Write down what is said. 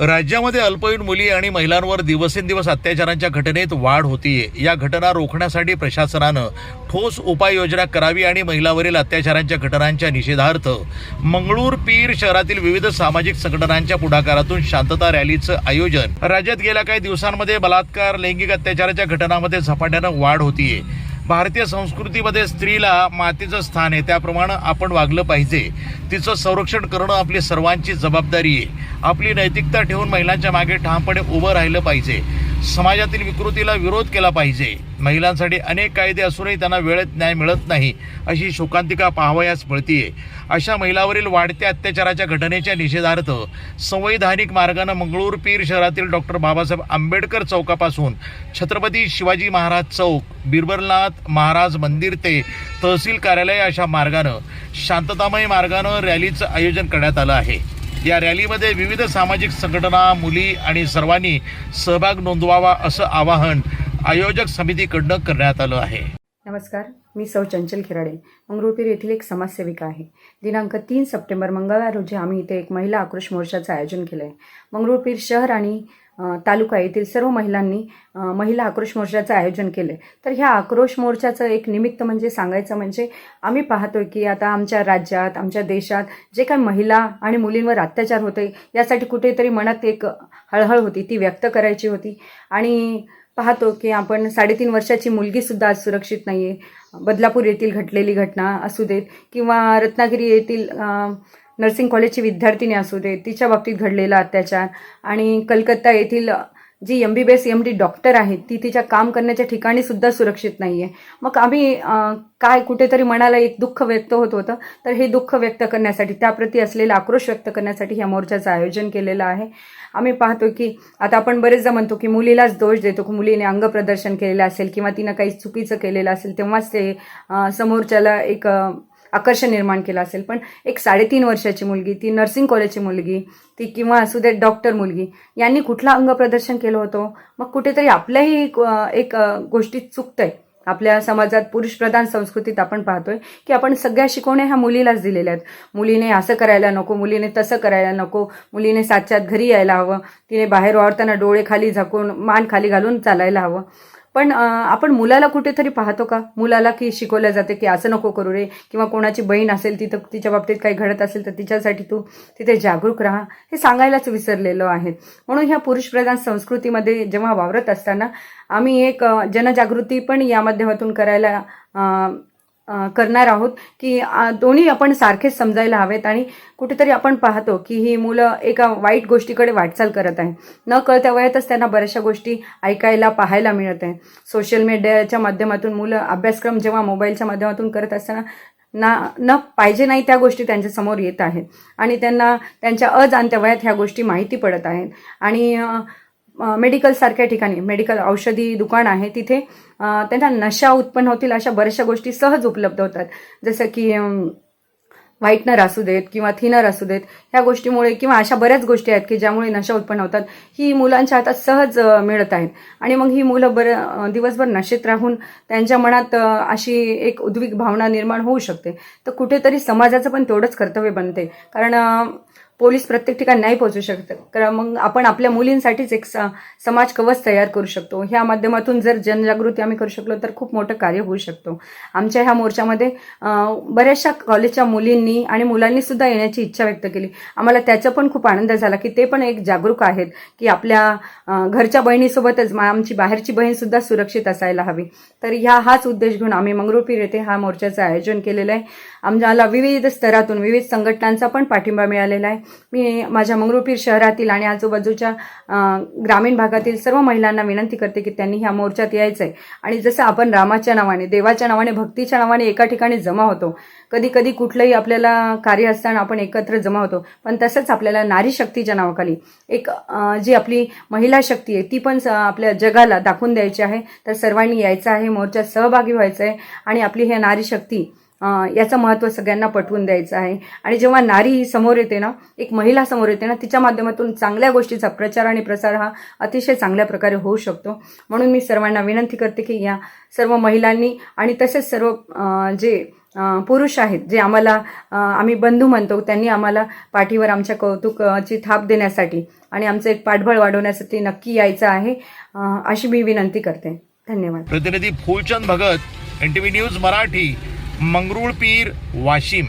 राज्यामध्ये अल्पवयीन मुली आणि महिलांवर दिवसेंदिवस अत्याचारांच्या घटनेत वाढ होतीये। या घटना रोखण्यासाठी प्रशासनानं ठोस उपाययोजना करावी आणि महिलांवरील अत्याचारांच्या घटनांच्या निषेधार्थ मंगळूर पीर शहरातील विविध सामाजिक संघटनांच्या पुढाकारातून शांतता रॅलीचं आयोजन। राज्यात गेल्या काही दिवसांमध्ये बलात्कार, लैंगिक अत्याचाराच्या घटनांमध्ये झपाट्यानं वाढ होतीये। भारतीय संस्कृतीमध्ये स्त्रीला मातेचं स्थान आहे, त्याप्रमाणे आपण वागलं पाहिजे। तिचं संरक्षण करणं आपली सर्वांची जबाबदारी आहे। आपली नैतिकता ठेवून महिलांच्या मागे ठामपणे उभं राहिलं पाहिजे। समाजातील विकृतीला विरोध केला पाहिजे। महिलांसाठी अनेक कायदे असूनही त्यांना वेळेत न्याय मिळत नाही, अशी शोकांतिका पाहावयास मिळतीये। अशा महिलांवरील वाढत्या अत्याचाराच्या घटनेच्या निषेधार्थ संवैधानिक मार्गाने मंगळूर पीर शहरातील डॉक्टर बाबासाहेब आंबेडकर चौकापासून छत्रपती शिवाजी महाराज चौक, बिरबलनाथ महाराज मंदिर ते तहसील कार्यालय अशा मार्गाने शांततामय मार्गाने रॅलीचं आयोजन करण्यात आलं आहे। या रॅलीमध्ये विविध सामाजिक संघटना, मुली आणि सर्वांनी सहभाग नोंदवावा असं आवाहन आयोजक समितीकडून करण्यात आलं आहे। नमस्कार, मी सौ चंचल खिराडे, मंगरुळपीर येथील एक समाजसेविका आहे। दिनांक 3 सप्टेंबर मंगळवार रोजी आम्ही इथे एक महिला आक्रोश मोर्चाचं आयोजन केलं आहे। मंगरुळपीर शहर आणि तालुका येथील सर्व महिलांनी महिला आक्रोश मोर्चाचं आयोजन केलं। तर ह्या आक्रोश मोर्चाचं एक निमित्त म्हणजे सांगायचं म्हणजे आम्ही पाहतोय की आता आमच्या राज्यात, आमच्या देशात जे काही महिला आणि मुलींवर अत्याचार होते, यासाठी कुठेतरी मनात एक हळहळ होती, ती व्यक्त करायची होती। आणि पाहतो की आपण 3.5 वर्षाची मुलगीसुद्धा आज सुरक्षित नाही आहे। बदलापूर येथील घडलेली घटना असू देत किंवा रत्नागिरी येथील नर्सिंग कॉलेजची विद्यार्थिनी असू देत, तिच्या बाबतीत घडलेला अत्याचार, आणि कलकत्ता येथील जी MBBS MD डॉक्टर आहे, ती तिच्या काम करण्याच्या ठिकाणी सुद्धा सुरक्षित नाही आहे। मग आम्ही काय कुठेतरी मनाला एक दुःख व्यक्त होत होतं, तर हे दुःख व्यक्त करण्यासाठी, त्याप्रती असलेला आक्रोश व्यक्त करण्यासाठी ह्या मोर्चाचं आयोजन केलेलं आहे। आम्ही पाहतो की आता आपण बरेचदा म्हणतो की मुलीलाच दोष देतो की मुलीने अंग प्रदर्शन केलेलं असेल किंवा तिनं काही चुकीचं केलेलं असेल तेव्हाच ते समोरच्याला एक आकर्षण निर्माण केलं असेल। पण एक 3.5 वर्षाची मुलगी, ती नर्सिंग कॉलेजची मुलगी, ती किंवा असू दे डॉक्टर मुलगी, यांनी कुठलं अंग प्रदर्शन केलं होतं? मग कुठेतरी आपल्याही एक गोष्टीत चुकतंय। आपल्या समाजात पुरुषप्रधान संस्कृतीत आपण पाहतोय की आपण सगळ्या शिकवण्या ह्या मुलीलाच दिलेल्या आहेत। मुलीने असं करायला नको, मुलीने तसं करायला नको, मुलीने 7च्या आत घरी यायला हवं, तिने बाहेर वावरताना डोळे खाली झाकून मान खाली घालून चालायला हवं। पण आपण मुलाला कुठेतरी पाहतो का? मुलाला की शिकवलं जाते की असं नको करू रे, किंवा कोणाची बहीण असेल तिथं तिच्या बाबतीत काही घडत असेल तर तिच्यासाठी तू तिथे जागरूक राहा, हे सांगायलाच विसरलेलो आहे। म्हणून ह्या पुरुषप्रधान संस्कृतीमध्ये जेव्हा वावरत असताना आम्ही एक जनजागृती पण या माध्यमातून करायला करणार आहोत की दोन्ही आपण सारखेच समजायला हवेत। आणि कुठेतरी आपण पाहतो की ही मुलं एका वाईट गोष्टीकडे वाटचाल करत आहे। न कळत्या वयातच त्यांना बऱ्याचशा गोष्टी ऐकायला, पाहायला मिळत आहे। सोशल मीडियाच्या माध्यमातून मुलं अभ्यासक्रम जेव्हा मोबाईलच्या माध्यमातून करत असताना न पाहिजे नाही त्या गोष्टी त्यांच्या समोर येत आहेत आणि त्यांना त्यांच्या अजाणत्या वयात ह्या गोष्टी माहिती पडत आहेत। आणि मेडिकल सारख्या ठिकाणी, मेडिकल औषधी दुकान आहे, तिथे त्यांना नशा उत्पन्न होतील अशा बऱ्याचशा गोष्टी सहज उपलब्ध होतात। जसं की व्हाईटनर असू देत किंवा थिनर असू देत, ह्या गोष्टीमुळे किंवा अशा बऱ्याच गोष्टी आहेत की ज्यामुळे नशा उत्पन्न होतात, ही मुलांच्या हातात सहज मिळत आहेत। आणि मग ही मुलं दिवसभर नशेत राहून त्यांच्या मनात अशी एक उद्विग्न भावना निर्माण होऊ शकते। तर कुठेतरी समाजाचं पण तेवढंच कर्तव्य बनते, कारण पोलीस प्रत्येक ठिकाणी नाही पोहोचू शकतात, कारण मग आपण आपल्या मुलींसाठीच एक समाज कवच तयार करू शकतो। ह्या माध्यमातून जर जनजागृती आम्ही करू शकलो तर खूप मोठं कार्य होऊ शकतो। आमच्या ह्या मोर्चामध्ये बऱ्याचशा कॉलेजच्या मुलींनी आणि मुलांनी सुद्धा येण्याची इच्छा व्यक्त केली। आम्हाला त्याचा पण खूप आनंद झाला की ते पण एक जागरूक आहेत की आपल्या घरच्या बहिणीसोबतच आमची बाहेरची बहीण सुद्धा सुरक्षित असायला हवी। तर हाच उद्देश घेऊन आम्ही मंगरुळपीर येथे हा मोर्चाचं आयोजन केलेलं आहे। आम्हाला विविध स्तरातून, विविध संघटनांचा पण पाठिंबा मिळालेला आहे। मी माझ्या मंगरुळपीर शहरातील आणि आजूबाजूच्या ग्रामीण भागातील सर्व महिलांना विनंती करते की त्यांनी ह्या मोर्चात यायचंय। आणि जसं आपण रामाच्या नावाने, देवाच्या नावाने, भक्तीच्या नावाने एका ठिकाणी जमा होतो, कधी कधी कुठलंही आपल्याला कार्य असताना आपण एकत्र जमा होतो, पण तसंच आपल्याला नारी शक्तीच्या नावाखाली एक जी आपली महिला शक्ती आहे ती पण आपल्या जगाला दाखवून द्यायची आहे। तर सर्वांनी यायचं आहे, मोर्चात सहभागी व्हायचं आहे आणि आपली हे नारी शक्ती याचं महत्त्व सगळ्यांना पटवून द्यायचं आहे. आणि जेव्हा नारी ही समोर येते ना, एक महिला समोर येते ना, तिच्या माध्यमातून चांगल्या गोष्टीचा प्रचार आणि प्रसार हा अतिशय चांगल्या प्रकारे होऊ शकतो. म्हणून मी सर्वांना विनंती करते की या सर्व महिलांनी आणि तसेच सर्व जे पुरुष आहेत, जे आम्हाला आम्ही बंधू म्हणतो, त्यांनी आम्हाला पाठीवर आमच्या कौतुकाची थाप देण्यासाठी आणि आमचं एक पाठबळ वाढवण्यासाठी नक्की यायचं आहे, अशी मी विनंती करते. धन्यवाद. प्रतिनिधी फुलचंद भगत, NTV न्यूज मराठी, मंगरुळपीर, वाशिम.